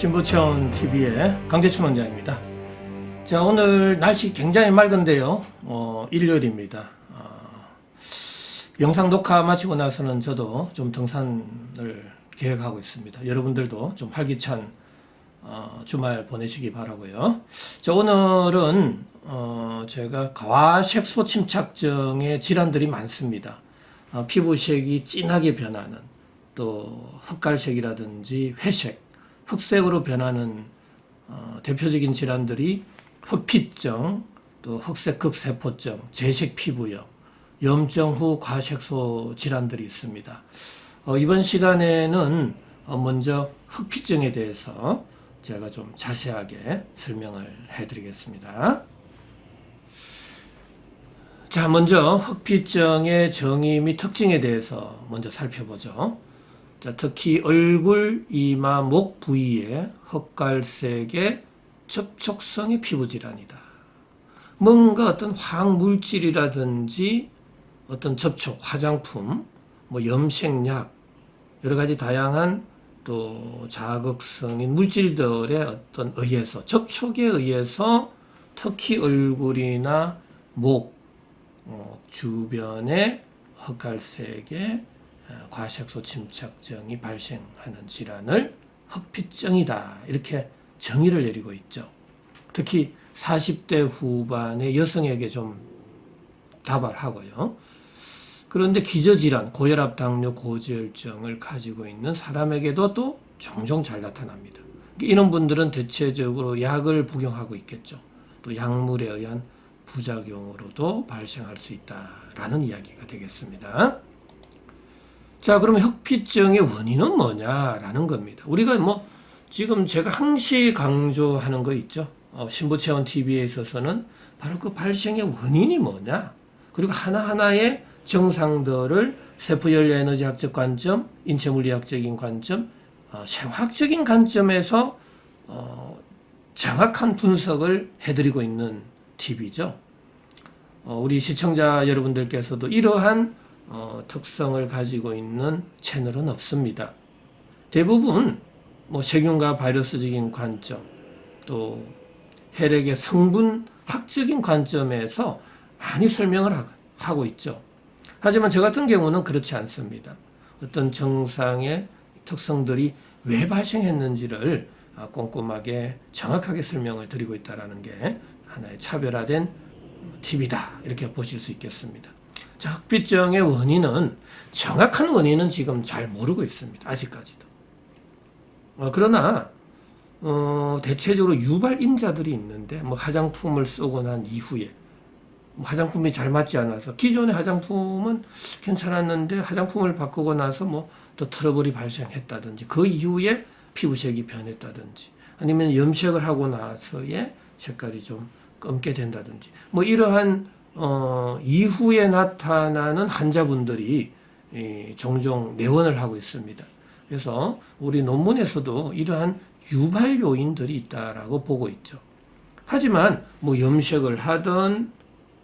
신부체험 TV의 강재춘 원장입니다. 자, 오늘 날씨 굉장히 맑은데요. 일요일입니다. 영상 녹화 마치고 나서는 저도 좀 등산을 계획하고 있습니다. 여러분들도 좀 활기찬 주말 보내시기 바라고요. 자, 오늘은 제가 과색소 침착증의 질환들이 많습니다. 피부색이 진하게 변하는, 또 흑갈색이라든지 회색, 흑색으로 변하는 대표적인 질환들이 흑피증, 또 흑색급세포증, 재색 피부염, 염증 후 과색소 질환들이 있습니다. 이번 시간에는 먼저 흑피증에 대해서 제가 좀 자세하게 설명을 해드리겠습니다. 자, 먼저 흑피증의 정의 및 특징에 대해서 먼저 살펴보죠. 자, 특히 얼굴, 이마, 목 부위에 흑갈색의 접촉성의 피부 질환이다. 뭔가 어떤 화학 물질이라든지 어떤 접촉, 화장품, 염색약, 여러 가지 다양한 또 자극성인 물질들의 어떤 의해서, 접촉에 의해서 특히 얼굴이나 목 주변에 흑갈색의 과색소 침착증이 발생하는 질환을 흑피증이다, 이렇게 정의를 내리고 있죠. 특히 40대 후반의 여성에게 좀 다발하고요. 그런데 기저질환, 고혈압, 당뇨, 고지혈증을 가지고 있는 사람에게도 또 종종 잘 나타납니다. 이런 분들은 대체적으로 약을 복용하고 있겠죠. 또 약물에 의한 부작용으로도 발생할 수 있다라는 이야기가 되겠습니다. 자, 그러면 흑피증의 원인은 뭐냐라는 겁니다. 우리가 지금 제가 항시 강조하는 거 있죠. 신부체험 TV에 있어서는 바로 그 발생의 원인이 뭐냐, 그리고 하나하나의 증상들을 세포연료에너지학적 관점, 인체물리학적인 관점, 생화학적인 관점에서 정확한 분석을 해드리고 있는 TV죠. 우리 시청자 여러분들께서도 이러한 특성을 가지고 있는 채널은 없습니다. 대부분 세균과 바이러스적인 관점, 또 혈액의 성분학적인 관점에서 많이 설명을 하고 있죠. 하지만 저 같은 경우는 그렇지 않습니다. 어떤 증상의 특성들이 왜 발생했는지를 꼼꼼하게 정확하게 설명을 드리고 있다는 게 하나의 차별화된 TV다, 이렇게 보실 수 있겠습니다. 자, 흑피증의 원인은, 정확한 원인은 지금 잘 모르고 있습니다. 아직까지도. 그러나 대체적으로 유발인자들이 있는데, 화장품을 쓰고 난 이후에 화장품이 잘 맞지 않아서, 기존의 화장품은 괜찮았는데 화장품을 바꾸고 나서 또 트러블이 발생했다든지, 그 이후에 피부색이 변했다든지, 아니면 염색을 하고 나서의 색깔이 좀 검게 된다든지, 이러한 이후에 나타나는 환자분들이 종종 내원을 하고 있습니다. 그래서 우리 논문에서도 이러한 유발 요인들이 있다라고 보고 있죠. 하지만 염색을 하든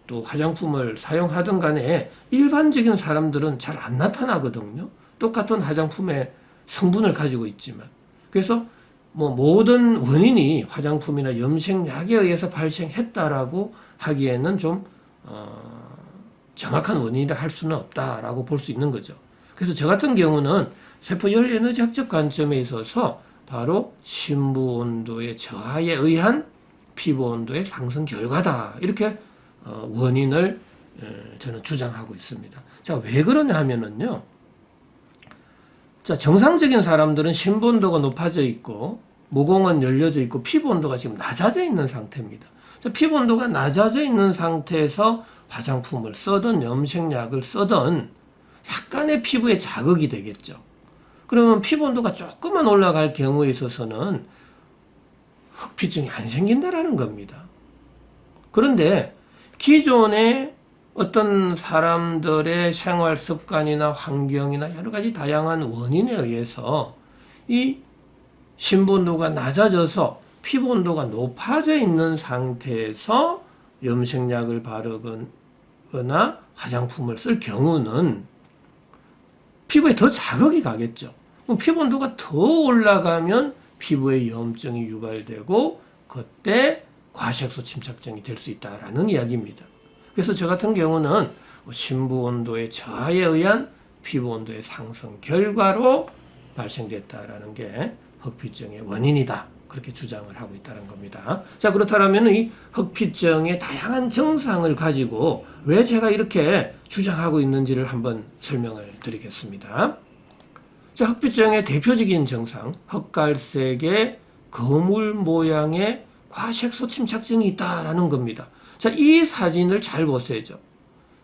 또 화장품을 사용하든 간에 일반적인 사람들은 잘 안 나타나거든요. 똑같은 화장품의 성분을 가지고 있지만. 그래서 모든 원인이 화장품이나 염색약에 의해서 발생했다라고 하기에는 좀 정확한 원인이라 할 수는 없다라고 볼 수 있는 거죠. 그래서 저 같은 경우는 세포연료에너지학적 관점에 있어서 바로 심부 온도의 저하에 의한 피부 온도의 상승 결과다, 이렇게 원인을 저는 주장하고 있습니다. 자, 왜 그러냐 하면은요. 자, 정상적인 사람들은 심부 온도가 높아져 있고 모공은 열려져 있고 피부 온도가 지금 낮아져 있는 상태입니다. 자, 피부 온도가 낮아져 있는 상태에서 화장품을 쓰든 염색약을 쓰든 약간의 피부에 자극이 되겠죠. 그러면 피부 온도가 조금만 올라갈 경우에 있어서는 흑피증이 안 생긴다라는 겁니다. 그런데 기존의 어떤 사람들의 생활 습관이나 환경이나 여러 가지 다양한 원인에 의해서 이 심부 온도가 낮아져서 피부 온도가 높아져 있는 상태에서 염색약을 바르거나 화장품을 쓸 경우는 피부에 더 자극이 가겠죠. 피부 온도가 더 올라가면 피부에 염증이 유발되고 그때 과식소 침착증이 될 수 있다라는 이야기입니다. 그래서 저 같은 경우는 심부 온도의 저하에 의한 피부 온도의 상승 결과로 발생됐다라는 게 흑피증의 원인이다. 그렇게 주장을 하고 있다는 겁니다. 자, 그렇다면 이 흑피증의 다양한 증상을 가지고 왜 제가 이렇게 주장하고 있는지를 한번 설명을 드리겠습니다. 자, 흑피증의 대표적인 증상, 흑갈색의 거물 모양의 과색소 침착증이 있다라는 겁니다. 자, 이 사진을 잘 보세요.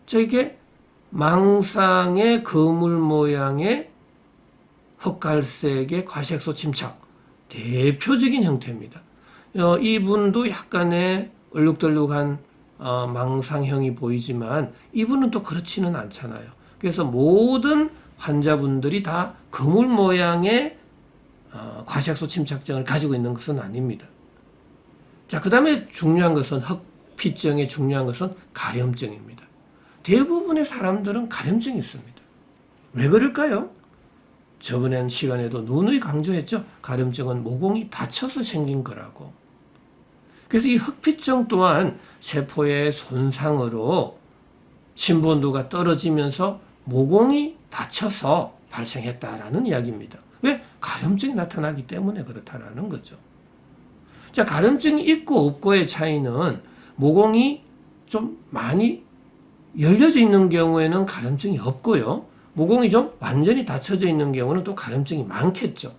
자, 이게 망상의 거물 모양의 흑갈색의 과색소 침착 대표적인 형태입니다. 이분도 약간의 얼룩덜룩한 망상형이 보이지만 이분은 또 그렇지는 않잖아요. 그래서 모든 환자분들이 다 거물 모양의 과식소 침착증을 가지고 있는 것은 아닙니다. 자, 그 다음에 중요한 것은 흑피증의 중요한 것은 가려움증입니다. 대부분의 사람들은 가려움증이 있습니다. 왜 그럴까요? 저번 시간에도 누누이 강조했죠. 가려움증은 모공이 다쳐서 생긴 거라고. 그래서 이 흑피증 또한 세포의 손상으로 심부온도가 떨어지면서 모공이 다쳐서 발생했다라는 이야기입니다. 왜? 가려움증이 나타나기 때문에 그렇다라는 거죠. 자, 가려움증이 있고 없고의 차이는 모공이 좀 많이 열려져 있는 경우에는 가려움증이 없고요. 모공이 좀 완전히 닫혀져 있는 경우는 또 가려움증이 많겠죠.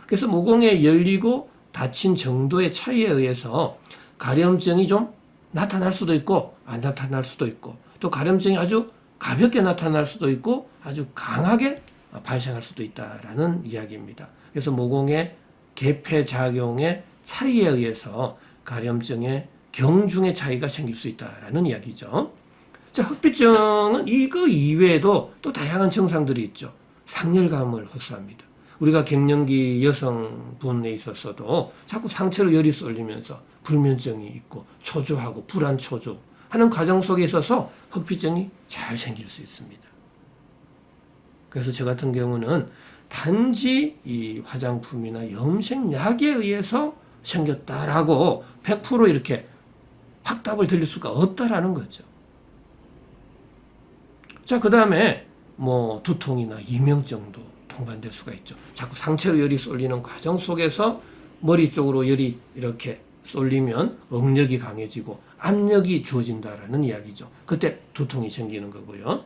그래서 모공에 열리고 닫힌 정도의 차이에 의해서 가려움증이 좀 나타날 수도 있고 안 나타날 수도 있고 또 가려움증이 아주 가볍게 나타날 수도 있고 아주 강하게 발생할 수도 있다라는 이야기입니다. 그래서 모공의 개폐 작용의 차이에 의해서 가려움증의 경중의 차이가 생길 수 있다라는 이야기죠. 자, 흑피증은 이거 이외에도 또 다양한 증상들이 있죠. 상열감을 호소합니다. 우리가 갱년기 여성분에 있어서도 자꾸 상체로 열이 쏠리면서 불면증이 있고 초조하고 불안 초조 하는 과정 속에 있어서 흑피증이 잘 생길 수 있습니다. 그래서 저 같은 경우는 단지 이 화장품이나 염색약에 의해서 생겼다라고 100% 이렇게 확답을 드릴 수가 없다라는 거죠. 자, 그 다음에 뭐 두통이나 이명증도 동반될 수가 있죠. 자꾸 상체로 열이 쏠리는 과정 속에서 머리 쪽으로 열이 이렇게 쏠리면 응력이 강해지고 압력이 주어진다라는 이야기죠. 그때 두통이 생기는 거고요.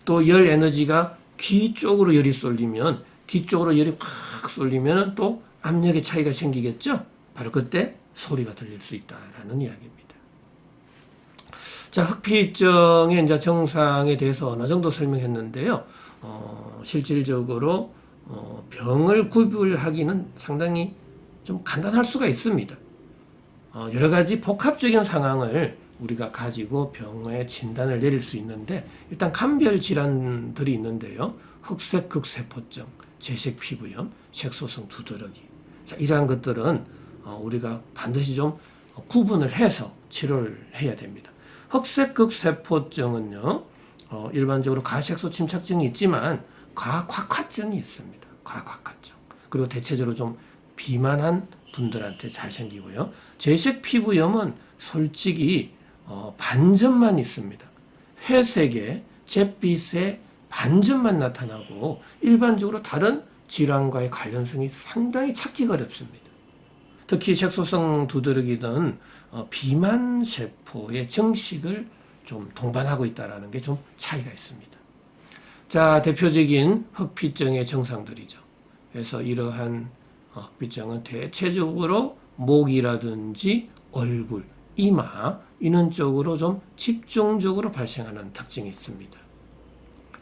또 열 에너지가 귀 쪽으로 열이 쏠리면 귀 쪽으로 열이 확 쏠리면 또 압력의 차이가 생기겠죠. 바로 그때 소리가 들릴 수 있다라는 이야기입니다. 자, 흑피증의 이제 증상에 대해서 어느 정도 설명했는데요. 실질적으로 병을 구별하기는 상당히 좀 간단할 수가 있습니다. 여러 가지 복합적인 상황을 우리가 가지고 병의 진단을 내릴 수 있는데 일단 감별 질환들이 있는데요. 흑색극세포증, 재색피부염, 색소성 두드러기. 자, 이러한 것들은 우리가 반드시 좀 구분을 해서 치료를 해야 됩니다. 흑색극세포증은요, 일반적으로 가색소 침착증이 있지만 과곽화증이 있습니다. 과곽화증. 그리고 대체적으로 좀 비만한 분들한테 잘 생기고요. 재색 피부염은 솔직히 반점만 있습니다. 회색에 잿빛에 반점만 나타나고 일반적으로 다른 질환과의 관련성이 상당히 찾기가 어렵습니다. 특히 색소성 두드러기는 비만 세포의 증식을 좀 동반하고 있다는 게 좀 차이가 있습니다. 자, 대표적인 흑피증의 증상들이죠. 그래서 이러한 흑피증은 대체적으로 목이라든지 얼굴, 이마 이런 쪽으로 좀 집중적으로 발생하는 특징이 있습니다.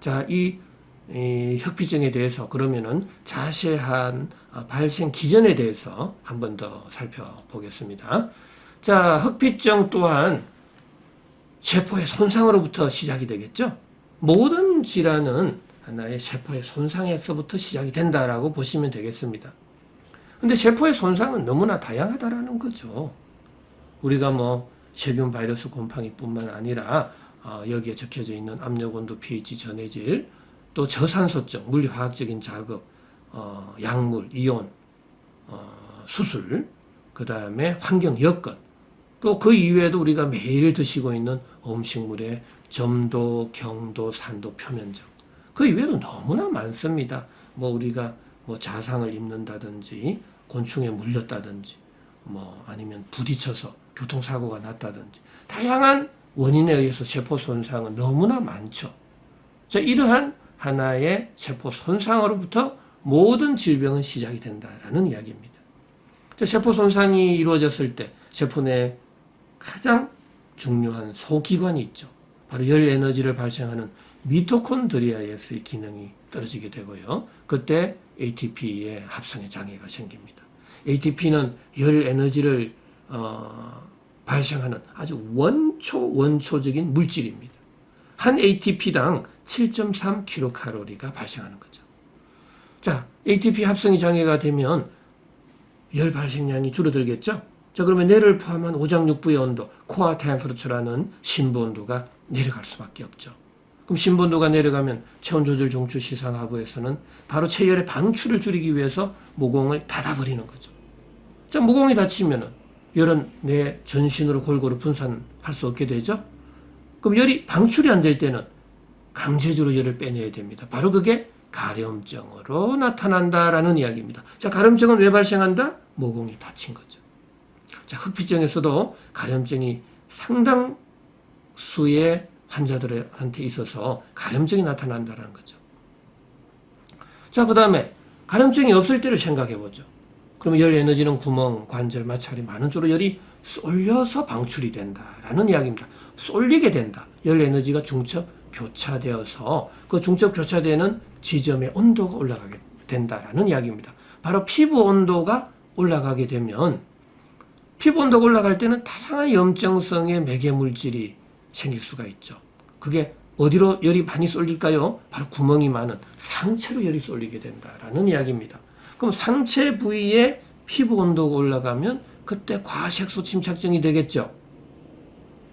자, 이 흑피증에 대해서 그러면은 자세한 발생 기전에 대해서 한 번 더 살펴보겠습니다. 자, 흑피증 또한 세포의 손상으로부터 시작이 되겠죠. 모든 질환은 하나의 세포의 손상에서부터 시작이 된다라고 보시면 되겠습니다. 근데 세포의 손상은 너무나 다양하다라는 거죠. 우리가 뭐 세균, 바이러스, 곰팡이뿐만 아니라 여기에 적혀져 있는 압력, 온도, pH, 전해질, 또 저산소증, 물리화학적인 자극, 약물, 이온, 수술, 그 다음에 환경 여건, 또 그 이외에도 우리가 매일 드시고 있는 음식물의 점도, 경도, 산도, 표면적. 그 이외에도 너무나 많습니다. 뭐 우리가 뭐 자상을 입는다든지, 곤충에 물렸다든지, 뭐 아니면 부딪혀서 교통사고가 났다든지, 다양한 원인에 의해서 세포 손상은 너무나 많죠. 자, 이러한 하나의 세포 손상으로부터 모든 질병은 시작이 된다라는 이야기입니다. 자, 세포 손상이 이루어졌을 때 세포 내에 가장 중요한 소기관이 있죠. 바로 열 에너지를 발생하는 미토콘드리아에서의 기능이 떨어지게 되고요. 그때 ATP의 합성의 장애가 생깁니다. ATP는 열 에너지를 발생하는 아주 원초적인 물질입니다. 한 ATP당 7.3kcal가 발생하는 거죠. 자, ATP 합성이 장애가 되면 열 발생량이 줄어들겠죠? 자, 그러면 뇌를 포함한 오장육부의 온도, 코어 템퍼러처라는 심부 온도가 내려갈 수밖에 없죠. 그럼 심부 온도가 내려가면 체온 조절 중추 시상하부에서는 바로 체열의 방출을 줄이기 위해서 모공을 닫아버리는 거죠. 자, 모공이 닫히면은 열은 내 전신으로 골고루 분산할 수 없게 되죠. 그럼 열이 방출이 안 될 때는 강제적으로 열을 빼내야 됩니다. 바로 그게 가려움증으로 나타난다라는 이야기입니다. 자, 가려움증은 왜 발생한다? 모공이 닫힌 거죠. 자, 흑피증에서도 가려움증이 상당수의 환자들한테 있어서 가려움증이 나타난다는 거죠. 자, 그 다음에 가려움증이 없을 때를 생각해 보죠. 그러면 열 에너지는 구멍, 관절, 마찰이 많은 쪽으로 열이 쏠려서 방출이 된다라는 이야기입니다. 쏠리게 된다. 열 에너지가 중첩 교차되어서 그 중첩 교차되는 지점의 온도가 올라가게 된다라는 이야기입니다. 바로 피부 온도가 올라가게 되면 피부 온도가 올라갈 때는 다양한 염증성의 매개 물질이 생길 수가 있죠. 그게 어디로 열이 많이 쏠릴까요? 바로 구멍이 많은 상체로 열이 쏠리게 된다라는 이야기입니다. 그럼 상체 부위에 피부 온도가 올라가면 그때 과색소 침착증이 되겠죠.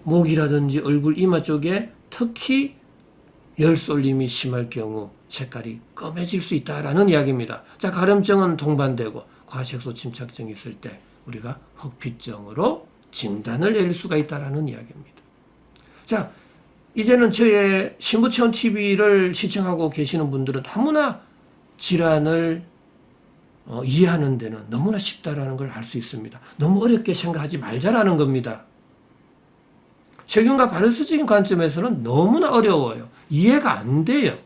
목이라든지 얼굴, 이마 쪽에 특히 열 쏠림이 심할 경우 색깔이 검해질 수 있다라는 이야기입니다. 자, 가려움증은 동반되고 과색소 침착증이 있을 때 우리가 흑피증으로 진단을 내릴 수가 있다라는 이야기입니다. 자, 이제는 저의 신부체험 TV를 시청하고 계시는 분들은 아무나 질환을 이해하는 데는 너무나 쉽다라는 걸 알 수 있습니다. 너무 어렵게 생각하지 말자라는 겁니다. 세균과 바이러스적인 관점에서는 너무나 어려워요. 이해가 안 돼요.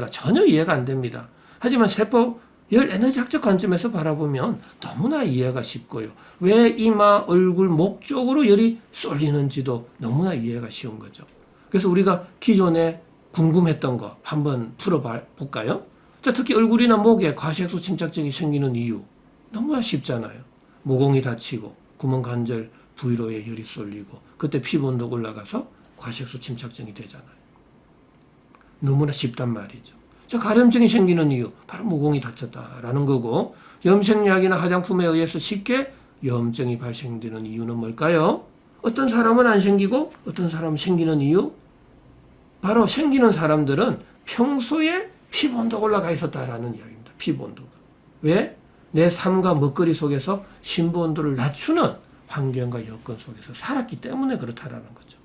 전혀 이해가 안 됩니다. 하지만 세포 열 에너지학적 관점에서 바라보면 너무나 이해가 쉽고요. 왜 이마, 얼굴, 목 쪽으로 열이 쏠리는지도 너무나 이해가 쉬운 거죠. 그래서 우리가 기존에 궁금했던 거 한번 풀어볼까요? 자, 특히 얼굴이나 목에 과색소 침착증이 생기는 이유 너무나 쉽잖아요. 모공이 닫히고 구멍 관절 부위로에 열이 쏠리고 그때 피부 온도가 올라가서 과색소 침착증이 되잖아요. 너무나 쉽단 말이죠. 자, 가려움증이 생기는 이유 바로 모공이 닫혔다라는 거고, 염색약이나 화장품에 의해서 쉽게 염증이 발생되는 이유는 뭘까요? 어떤 사람은 안 생기고 어떤 사람은 생기는 이유? 바로 생기는 사람들은 평소에 피부 온도가 올라가 있었다라는 이야기입니다. 피부 온도가. 왜? 내 삶과 먹거리 속에서 심부 온도를 낮추는 환경과 여건 속에서 살았기 때문에 그렇다라는 거죠.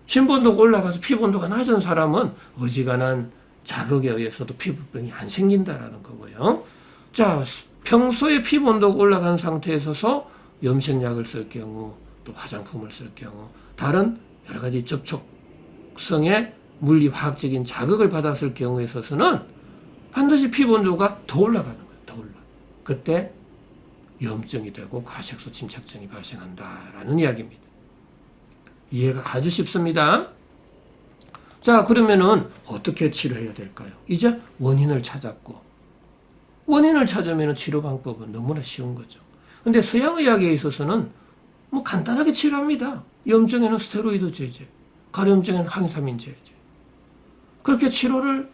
심부 온도가 올라가서 피부 온도가 낮은 사람은 어지간한 자극에 의해서도 피부병이 안 생긴다라는 거고요. 자, 평소에 피부 온도가 올라간 상태에 서서 염색약을 쓸 경우, 또 화장품을 쓸 경우, 다른 여러 가지 접촉성의 물리 화학적인 자극을 받았을 경우에 있어서는 반드시 피부 온도가 더 올라가는 거예요. 더 올라. 그때 염증이 되고 과색소 침착증이 발생한다라는 이야기입니다. 이해가 아주 쉽습니다. 자, 그러면은 어떻게 치료해야 될까요? 이제 원인을 찾았고, 원인을 찾으면 치료 방법은 너무나 쉬운 거죠. 근데 서양의학에 있어서는 뭐 간단하게 치료합니다. 염증에는 스테로이드 제제, 가려움증에는 항히스타민 제제. 그렇게 치료를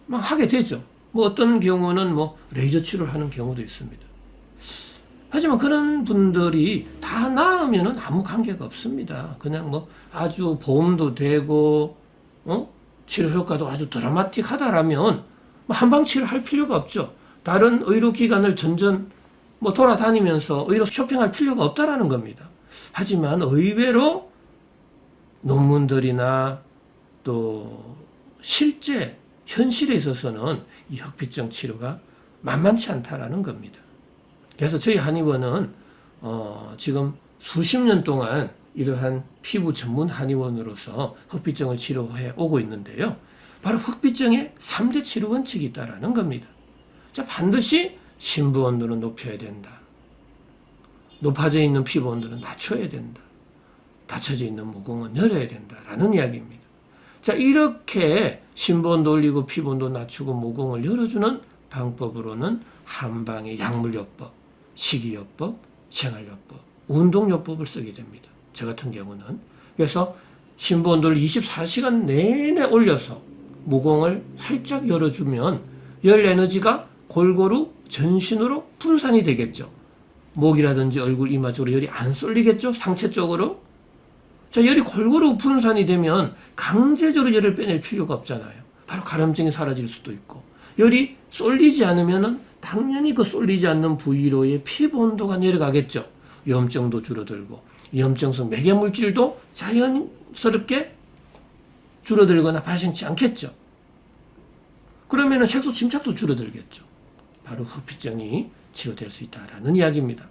막 하게 되죠. 뭐 어떤 경우는 뭐 레이저 치료를 하는 경우도 있습니다. 하지만 그런 분들이 다 나으면은 아무 관계가 없습니다. 그냥 뭐 아주 보험도 되고, 치료 효과도 아주 드라마틱하다라면 뭐 한방 치료할 필요가 없죠. 다른 의료기관을 전전 뭐 돌아다니면서 의로 쇼핑할 필요가 없다라는 겁니다. 하지만 의외로 논문들이나 또 실제 현실에 있어서는 이 흑피증 치료가 만만치 않다라는 겁니다. 그래서 저희 한의원은 지금 수십 년 동안 이러한 피부 전문 한의원으로서 흑피증을 치료해 오고 있는데요. 바로 흑피증의 3대 치료 원칙이 있다라는 겁니다. 자, 반드시 심부 온도는 높여야 된다. 높아져 있는 피부 온도는 낮춰야 된다. 닫혀져 있는 모공은 열어야 된다라는 이야기입니다. 자, 이렇게 심부 온도 올리고 피부 온도 낮추고 모공을 열어주는 방법으로는 한방의 약물요법, 식이요법, 생활요법, 운동요법을 쓰게 됩니다. 저 같은 경우는. 그래서 심부 온도를 24시간 내내 올려서 모공을 활짝 열어주면 열 에너지가 골고루 전신으로 분산이 되겠죠. 목이라든지 얼굴, 이마 쪽으로 열이 안 쏠리겠죠. 상체 쪽으로. 자, 열이 골고루 분산이 되면 강제적으로 열을 빼낼 필요가 없잖아요. 바로 가려움증이 사라질 수도 있고. 열이 쏠리지 않으면 당연히 그 쏠리지 않는 부위로의 피부 온도가 내려가겠죠. 염증도 줄어들고 염증성 매개 물질도 자연스럽게 줄어들거나 발생치 않겠죠. 그러면 색소 침착도 줄어들겠죠. 바로 흑피증이 치료될 수 있다라는 이야기입니다.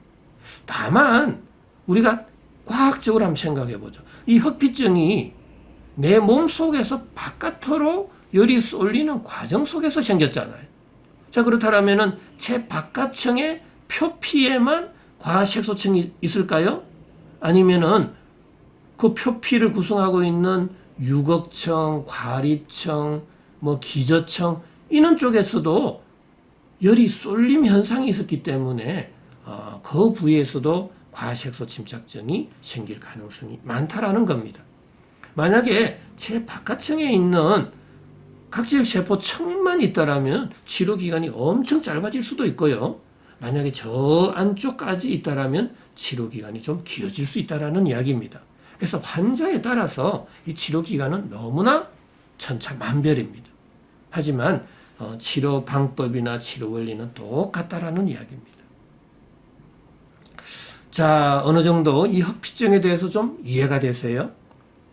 다만 우리가 과학적으로 한번 생각해 보죠. 이 흑피증이 내 몸 속에서 바깥으로 열이 쏠리는 과정 속에서 생겼잖아요. 자, 그렇다면 제 바깥층의 표피에만 과색소층이 있을까요? 아니면은 그 표피를 구성하고 있는 유각층, 과립층, 기저층 이런 쪽에서도 열이 쏠림 현상이 있었기 때문에 그 부위에서도 과색소 침착증이 생길 가능성이 많다라는 겁니다. 만약에 제 바깥층에 있는 각질 세포층만 있다라면 치료 기간이 엄청 짧아질 수도 있고요. 만약에 저 안쪽까지 있다라면 치료 기간이 좀 길어질 수 있다라는 이야기입니다. 그래서 환자에 따라서 이 치료 기간은 너무나 천차만별입니다. 하지만 치료 방법이나 치료 원리는 똑같다라는 이야기입니다. 자, 어느 정도 이 흑피증에 대해서 좀 이해가 되세요?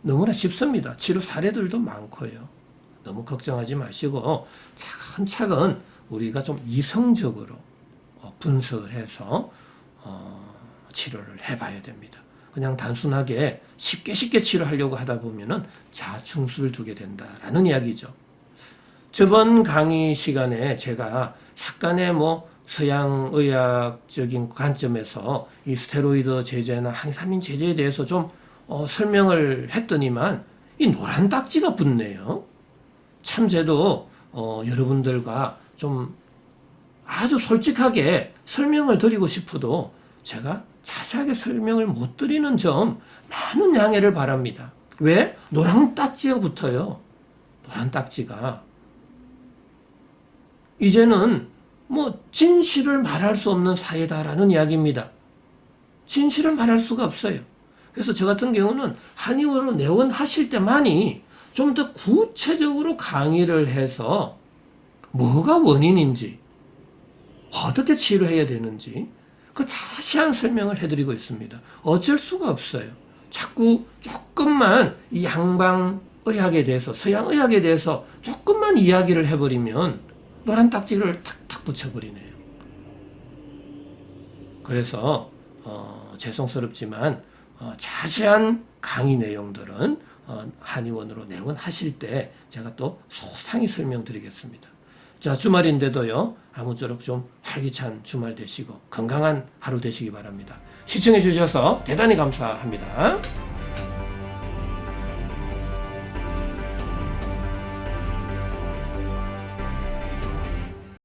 너무나 쉽습니다. 치료 사례들도 많고요. 너무 걱정하지 마시고 차근차근 우리가 좀 이성적으로 분석을 해서 치료를 해봐야 됩니다. 그냥 단순하게 쉽게 치료하려고 하다 보면은 자충수를 두게 된다라는 이야기죠. 저번 강의 시간에 제가 약간의 서양의학적인 관점에서 이 스테로이드 제제나 항히스타민 제제에 대해서 좀 설명을 했더니만 이 노란 딱지가 붙네요. 참 저도 여러분들과 좀 아주 솔직하게 설명을 드리고 싶어도 제가 자세하게 설명을 못 드리는 점 많은 양해를 바랍니다. 왜? 노란 딱지가 붙어요. 노란 딱지가. 이제는 진실을 말할 수 없는 사회다라는 이야기입니다. 진실을 말할 수가 없어요. 그래서 저 같은 경우는 한의원으로 내원하실 때만이 좀 더 구체적으로 강의를 해서 뭐가 원인인지 어떻게 치료해야 되는지 그 자세한 설명을 해드리고 있습니다. 어쩔 수가 없어요. 자꾸 조금만 이 양방의학에 대해서 서양의학에 대해서 조금만 이야기를 해버리면 노란 딱지를 탁탁 붙여버리네요. 그래서 죄송스럽지만 자세한 강의 내용들은 한의원으로 내원하실 때 제가 또 소상히 설명드리겠습니다. 자, 주말인데도요, 아무쪼록 좀 활기찬 주말 되시고 건강한 하루 되시기 바랍니다. 시청해 주셔서 대단히 감사합니다.